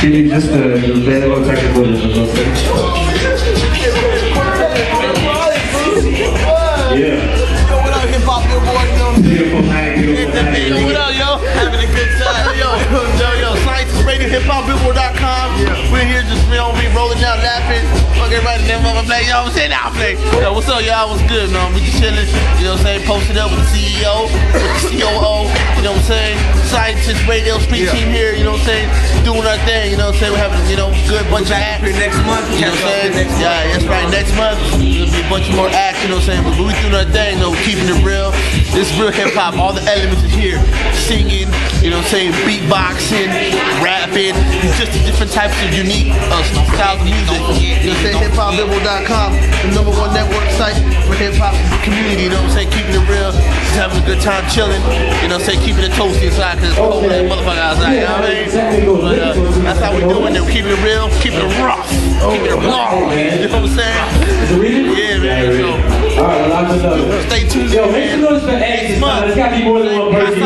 Give me just the available technical difficulty. Yeah. Yo, what up, Hip Hop Billboard? Beautiful night, beautiful night. Yo, what up, yo? Having a good time. Yo, Science Radio, hiphopbillboard.com. We're here just, you know, we rolling down, laughing. Fucking right in there, mother play. Yo, I'm saying now play. Yo, what's up, y'all? What's good, man? We just chilling, you know what I'm saying? Posted up with the CEO, with the COO, you know what I'm saying? Scientist Radio Street Team here, you know what I'm saying? Doing our thing, you know what I'm saying? We're having, you know, good bunch of acts. Next month, You know what I'm saying? Yeah, that's right. Next month, there'll be a bunch more acts, you know what I'm saying? But we doing our thing, though, keeping it real. This real hip hop, all the elements is here. Singing, you know what I'm saying? Beatboxing, rapping, just the different types of unique styles of music. You know what I'm saying? HipHopBillboard.com, the #1 network site for hip hop community, you know what I'm saying? Keeping it real, just having a good time chilling, you know what I'm saying? Keeping it toasty inside, because it's cold as motherfucker outside, you know what I mean? But, that's how we're doing it. We're keeping it real, keeping it rough, keeping it raw. You know what I'm saying? Yeah, man. So, Alright, well, I'm another. stay tuned. Yo, make some noise for X. There's gotta be more than one person.